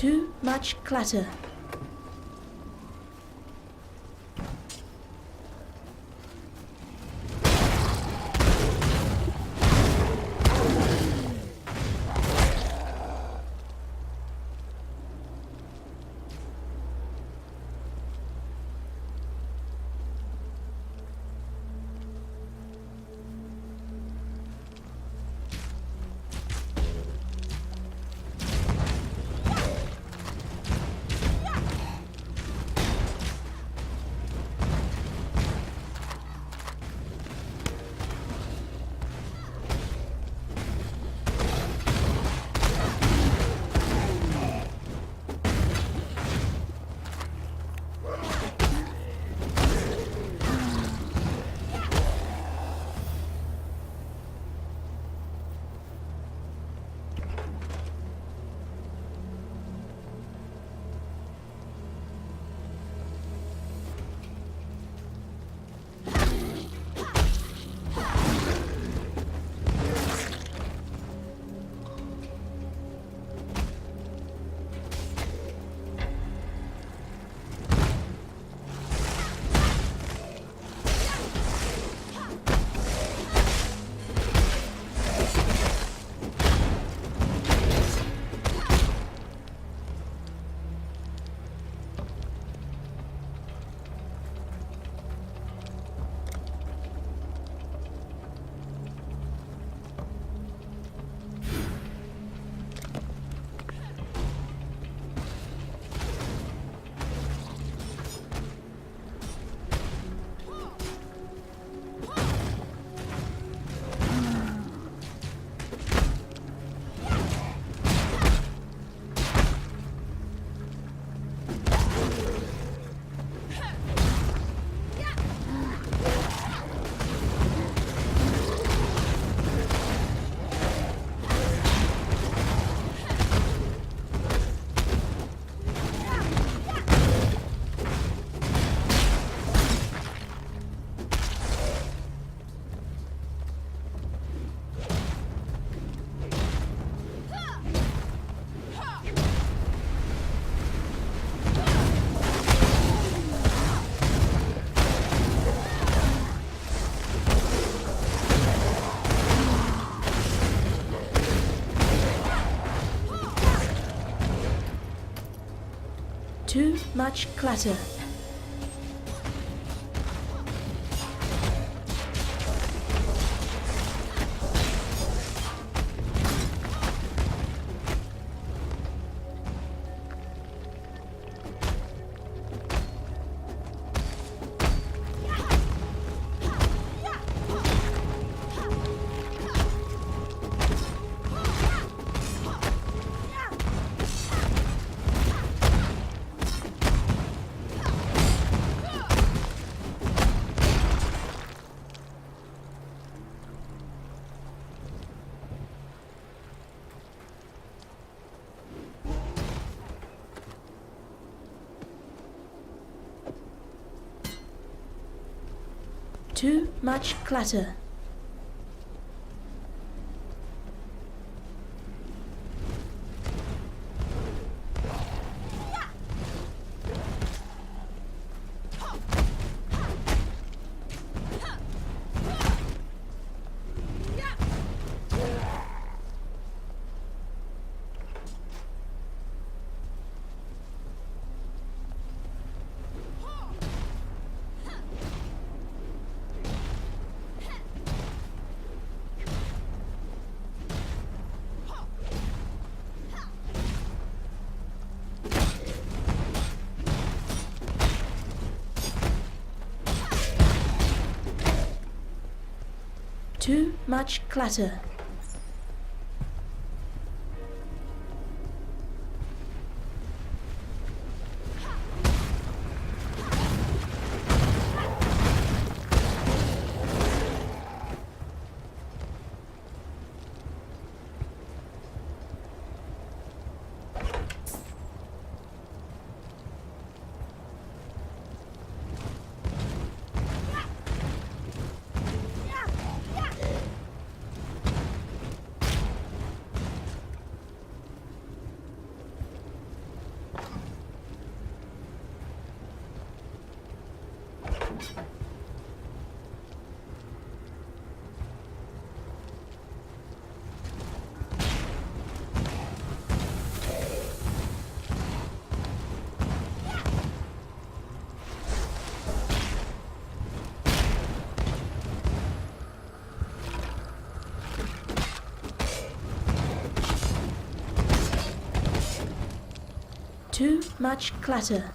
Too much clutter. Too much clutter. Too much clutter. Too much clutter. Too much clatter.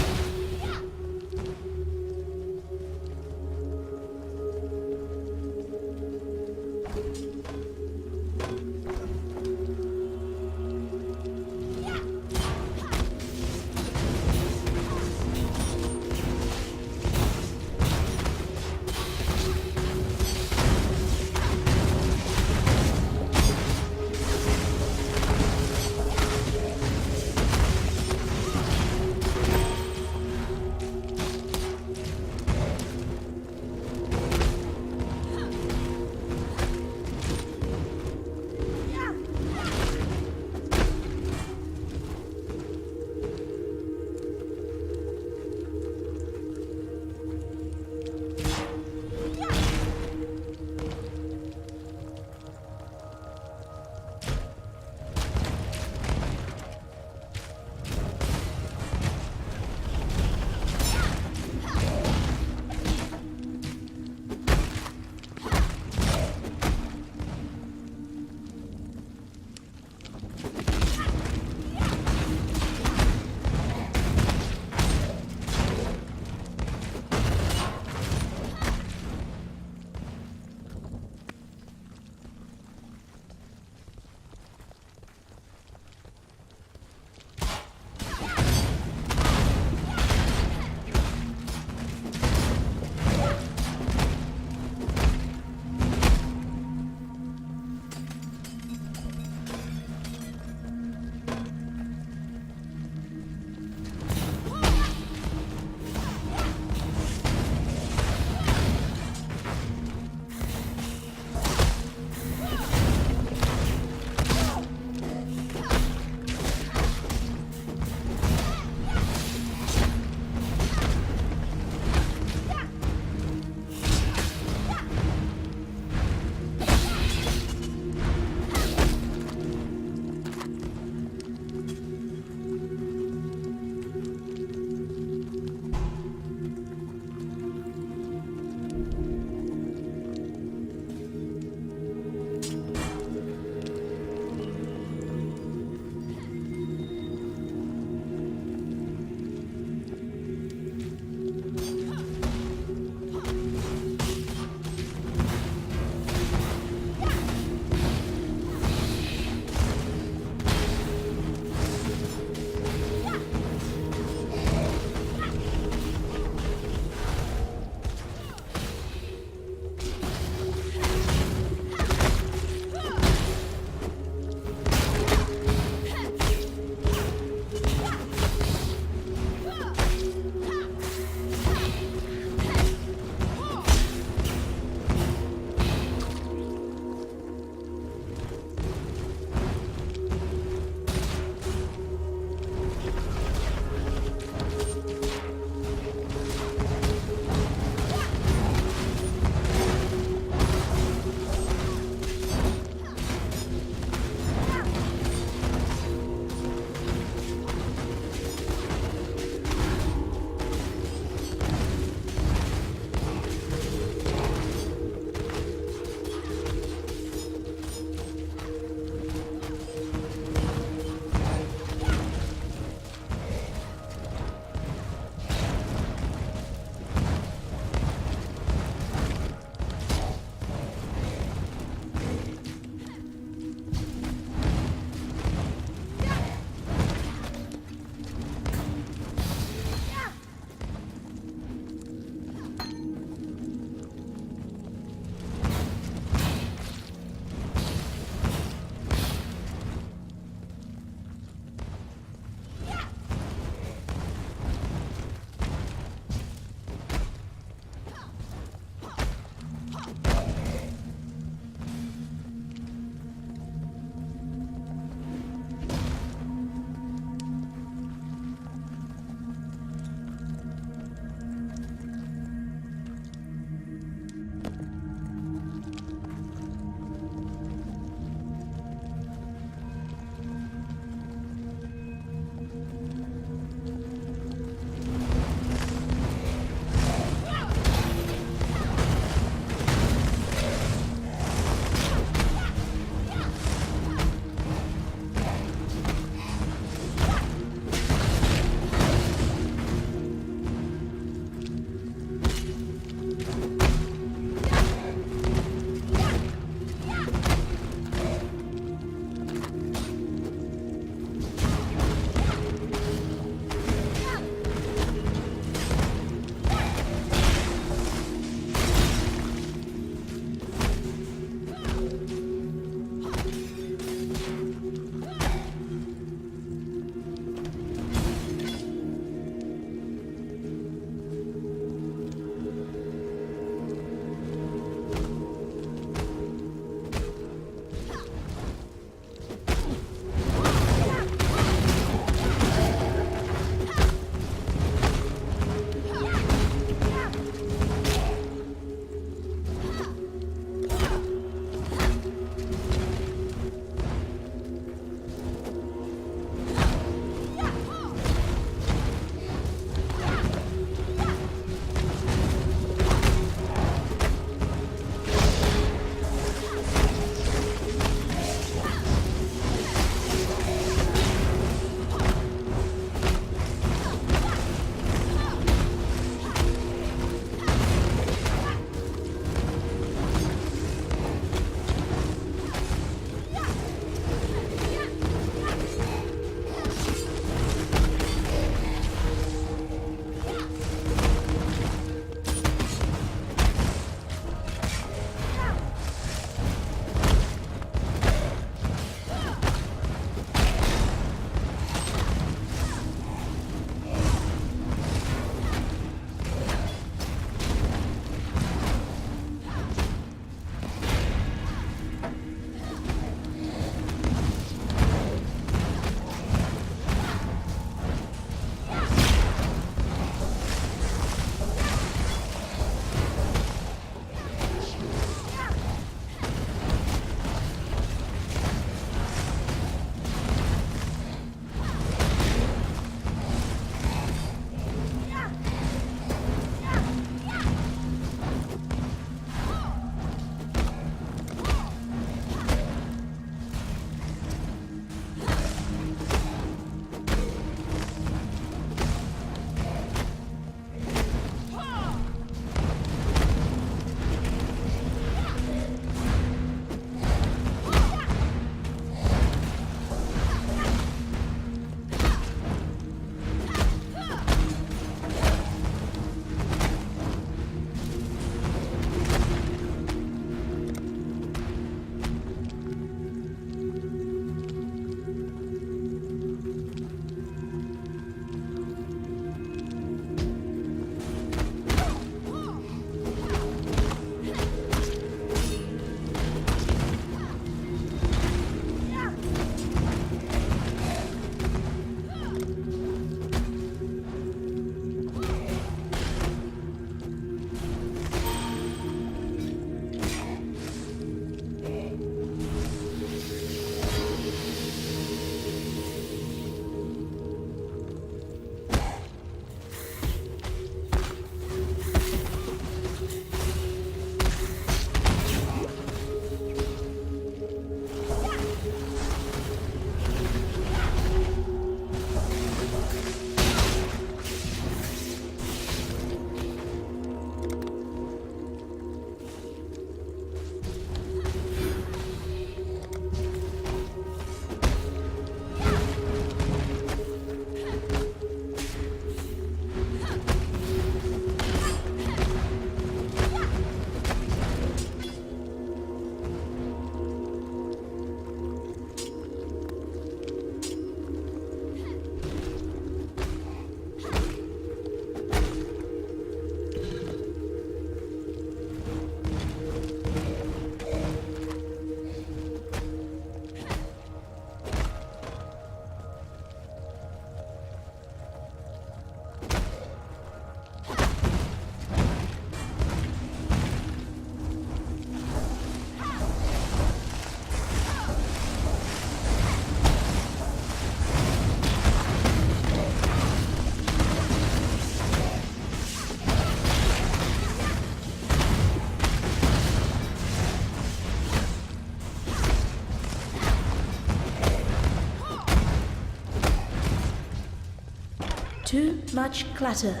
Too much clatter.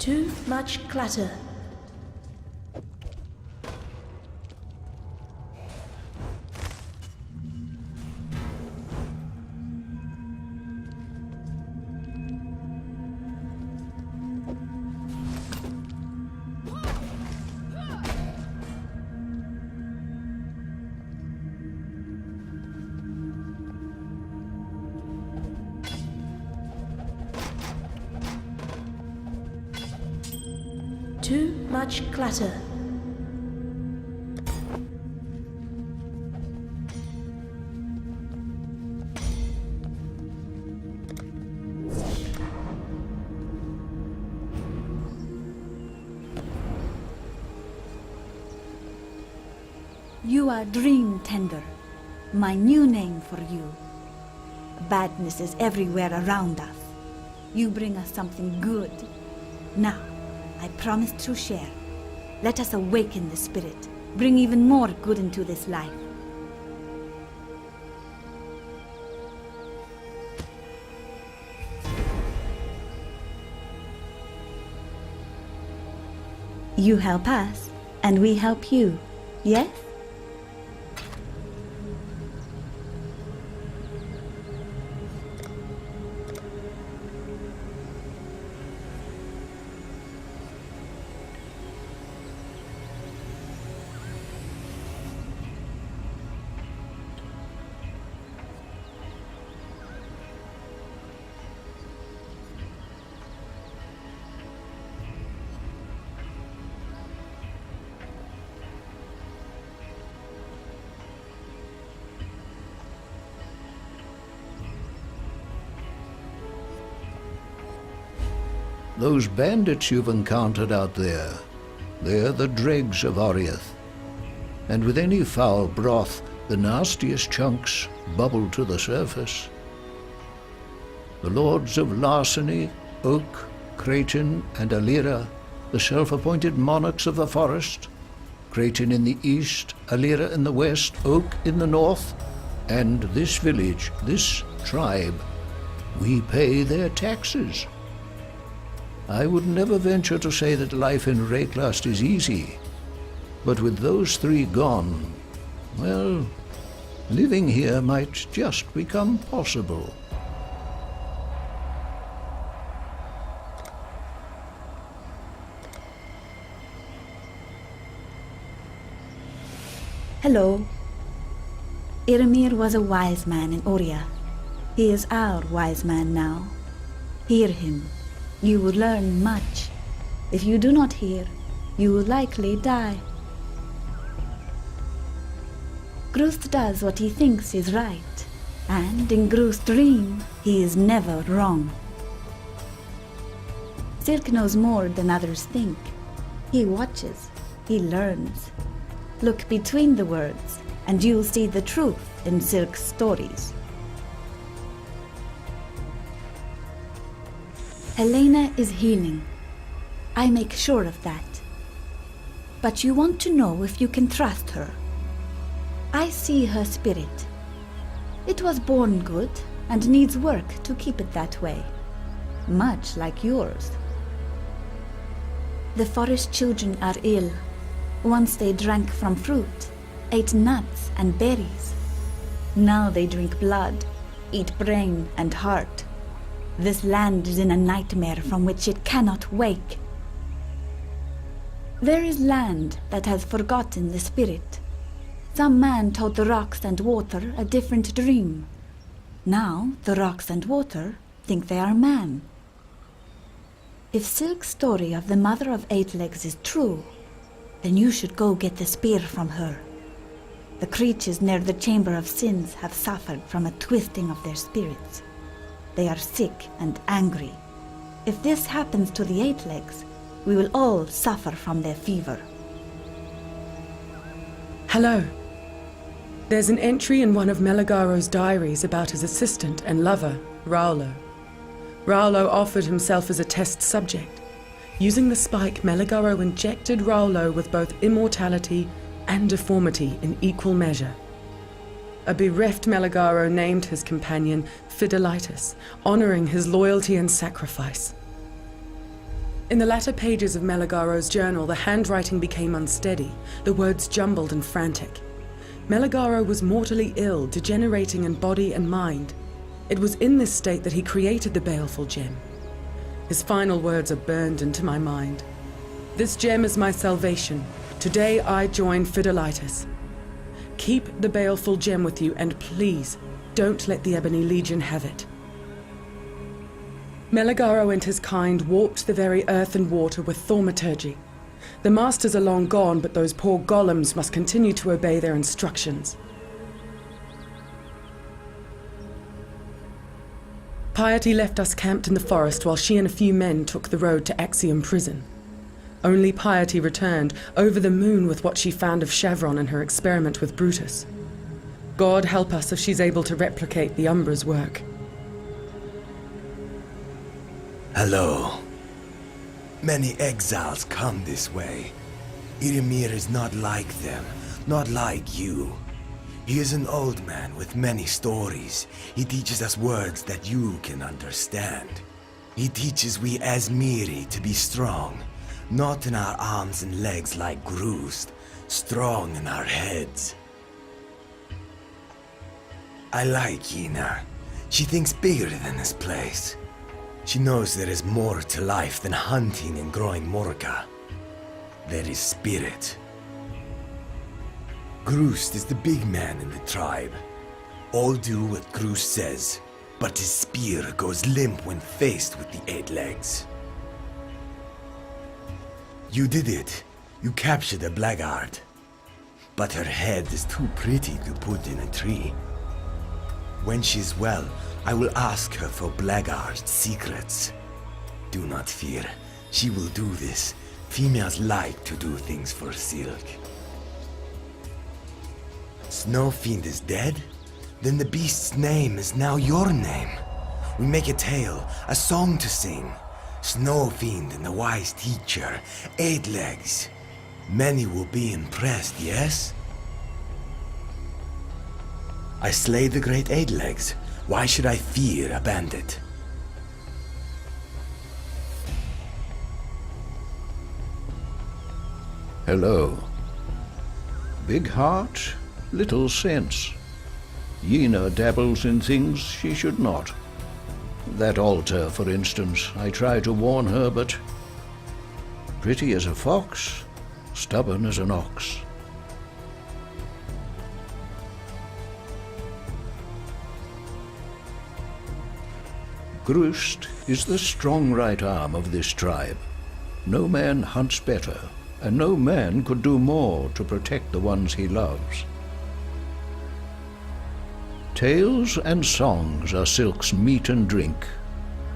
Too much clatter. Too much clatter. You are Dream Tender, my new name for you. Badness is everywhere around us. You bring us something good. Now, I promise to share. Let us awaken the spirit, bring even more good into this life. You help us, and we help you, yes? Those bandits you've encountered out there, they're the dregs of Oriath. And with any foul broth, the nastiest chunks bubble to the surface. The lords of larceny, oak, Creighton and Alira, the self-appointed monarchs of the forest. Creighton in the east, Alira in the west, Oak in the north, and this village, this tribe, we pay their taxes. I would never venture to say that life in Wraeclast is easy, but with those three gone, well, living here might just become possible. Hello. Iramir was a wise man in Oria. He is our wise man now. Hear him. You will learn much. If you do not hear, you will likely die. Groost does what he thinks is right, and in Groost's dream, he is never wrong. Silk knows more than others think. He watches, he learns. Look between the words, and you'll see the truth in Silk's stories. Helena is healing. I make sure of that. But you want to know if you can trust her. I see her spirit. It was born good and needs work to keep it that way, much like yours. The forest children are ill. Once they drank from fruit, ate nuts and berries. Now they drink blood, eat brain and heart. This land is in a nightmare from which it cannot wake. There is land that has forgotten the spirit. Some man told the rocks and water a different dream. Now the rocks and water think they are man. If Silk's story of the Mother of Eight Legs is true, then you should go get the spear from her. The creatures near the Chamber of Sins have suffered from a twisting of their spirits. They are sick and angry. If this happens to the Eight Legs, we will all suffer from their fever. Hello. There's an entry in one of Meligaro's diaries about his assistant and lover, Raulo. Raulo offered himself as a test subject. Using the spike, Meligaro injected Raulo with both immortality and deformity in equal measure. A bereft Meligaro named his companion Fidelitas, honoring his loyalty and sacrifice. In the latter pages of Meligaro's journal, the handwriting became unsteady, the words jumbled and frantic. Meligaro was mortally ill, degenerating in body and mind. It was in this state that he created the baleful gem. His final words are burned into my mind. This gem is my salvation. Today I join Fidelitas. Keep the baleful gem with you, and please, don't let the Ebony Legion have it. Meligaro and his kind warped the very earth and water with thaumaturgy. The masters are long gone, but those poor golems must continue to obey their instructions. Piety left us camped in the forest while she and a few men took the road to Axiom prison. Only Piety returned, over the moon with what she found of Chevron in her experiment with Brutus. God help us if she's able to replicate the Umbra's work. Hello. Many exiles come this way. Iramir is not like them, not like you. He is an old man with many stories. He teaches us words that you can understand. He teaches we Asmiri to be strong, not in our arms and legs like Groost, strong in our heads. I like Yina. She thinks bigger than this place. She knows there is more to life than hunting and growing morka. There is spirit. Groost is the big man in the tribe. All do what Groost says, but his spear goes limp when faced with the Eight Legs. You did it. You captured a blackguard. But her head is too pretty to put in a tree. When she's well, I will ask her for blackguard's secrets. Do not fear. She will do this. Females like to do things for Silk. Snowfiend is dead? Then the beast's name is now your name. We make a tale, a song to sing. Snow Fiend and the wise teacher, 8 Legs. Many will be impressed, yes? I slay the great 8 Legs. Why should I fear a bandit? Hello. Big heart, little sense. Yena dabbles in things she should not. That altar, for instance, I try to warn her, but pretty as a fox, stubborn as an ox. Grust is the strong right arm of this tribe. No man hunts better, and no man could do more to protect the ones he loves. Tales and songs are Silk's meat and drink.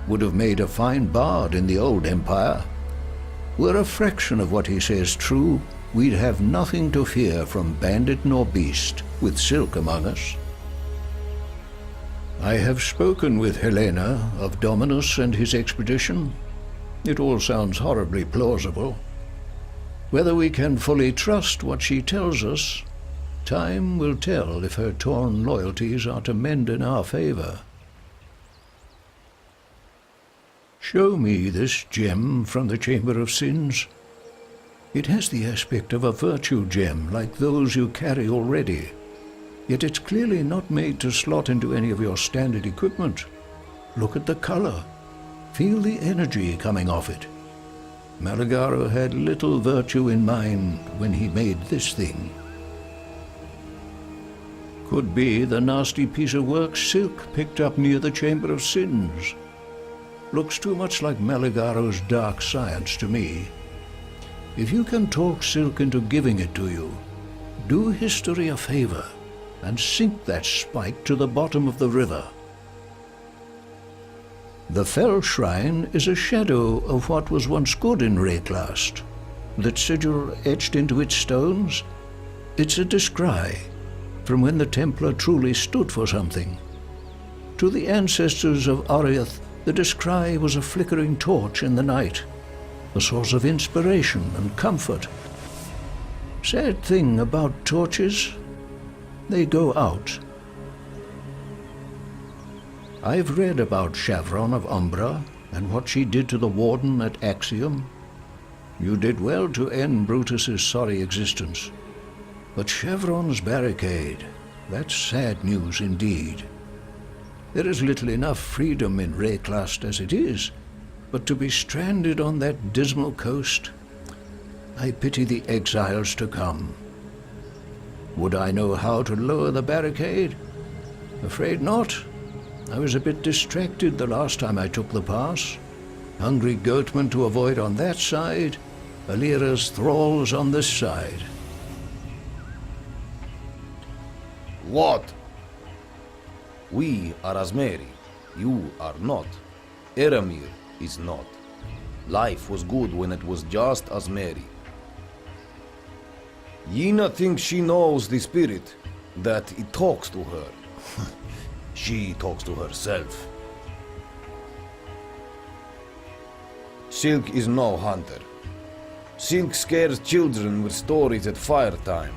Would have made a fine bard in the old empire. Were a fraction of what he says true, we'd have nothing to fear from bandit nor beast, with Silk among us. I have spoken with Helena of Dominus and his expedition. It all sounds horribly plausible. Whether we can fully trust what she tells us, time will tell if her torn loyalties are to mend in our favor. Show me this gem from the Chamber of Sins. It has the aspect of a virtue gem like those you carry already. Yet it's clearly not made to slot into any of your standard equipment. Look at the color. Feel the energy coming off it. Malagaro had little virtue in mind when he made this thing. Could be the nasty piece of work Silk picked up near the Chamber of Sins. Looks too much like Malagaro's dark science to me. If you can talk Silk into giving it to you, do history a favor and sink that spike to the bottom of the river. The Fell Shrine is a shadow of what was once good in Rayclast. That sigil etched into its stones, it's a descry from when the Templar truly stood for something. To the ancestors of Oriath, the descry was a flickering torch in the night, a source of inspiration and comfort. Sad thing about torches, they go out. I've read about Chevron of Umbra and what she did to the Warden at Axiom. You did well to end Brutus's sorry existence. But Chevron's barricade, that's sad news indeed. There is little enough freedom in Rayclast as it is, but to be stranded on that dismal coast, I pity the exiles to come. Would I know how to lower the barricade? Afraid not. I was a bit distracted the last time I took the pass. Hungry goatmen to avoid on that side, Alira's thralls on this side. What? We are Azmeri. You are not. Eramir is not. Life was good when it was just Azmeri. Yena thinks she knows the spirit, that it talks to her. She talks to herself. Silk is no hunter. Silk scares children with stories at fire time.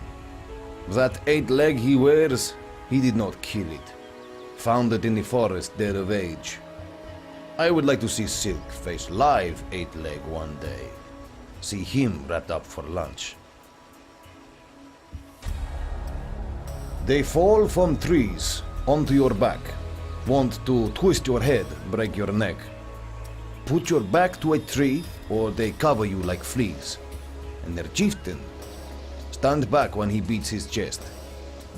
That 8-leg he wears, he did not kill it. Found it in the forest dead of age. I would like to see Silk face live 8-leg one day. See him wrapped up for lunch. They fall from trees onto your back. Want to twist your head, break your neck. Put your back to a tree or they cover you like fleas. And their chieftain, stand back when he beats his chest.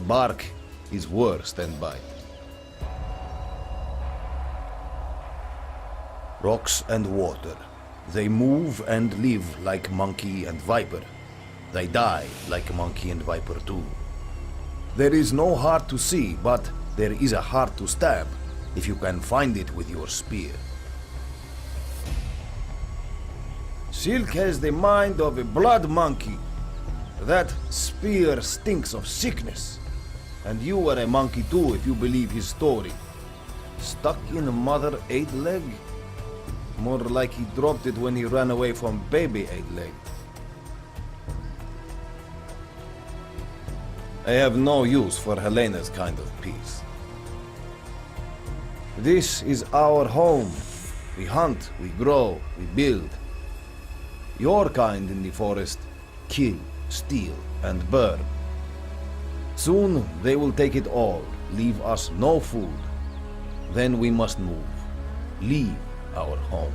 Bark is worse than bite. Rocks and water. They move and live like monkey and viper. They die like monkey and viper too. There is no heart to see, but there is a heart to stab, if you can find it with your spear. Silk has the mind of a blood monkey. That spear stinks of sickness. And you are a monkey too, if you believe his story. Stuck in Mother 8-leg? More like he dropped it when he ran away from baby egg-leg. I have no use for Helena's kind of peace. This is our home. We hunt, we grow, we build. Your kind in the forest kill, steal, and burn. Soon they will take it all, leave us no food. Then we must move, leave our home.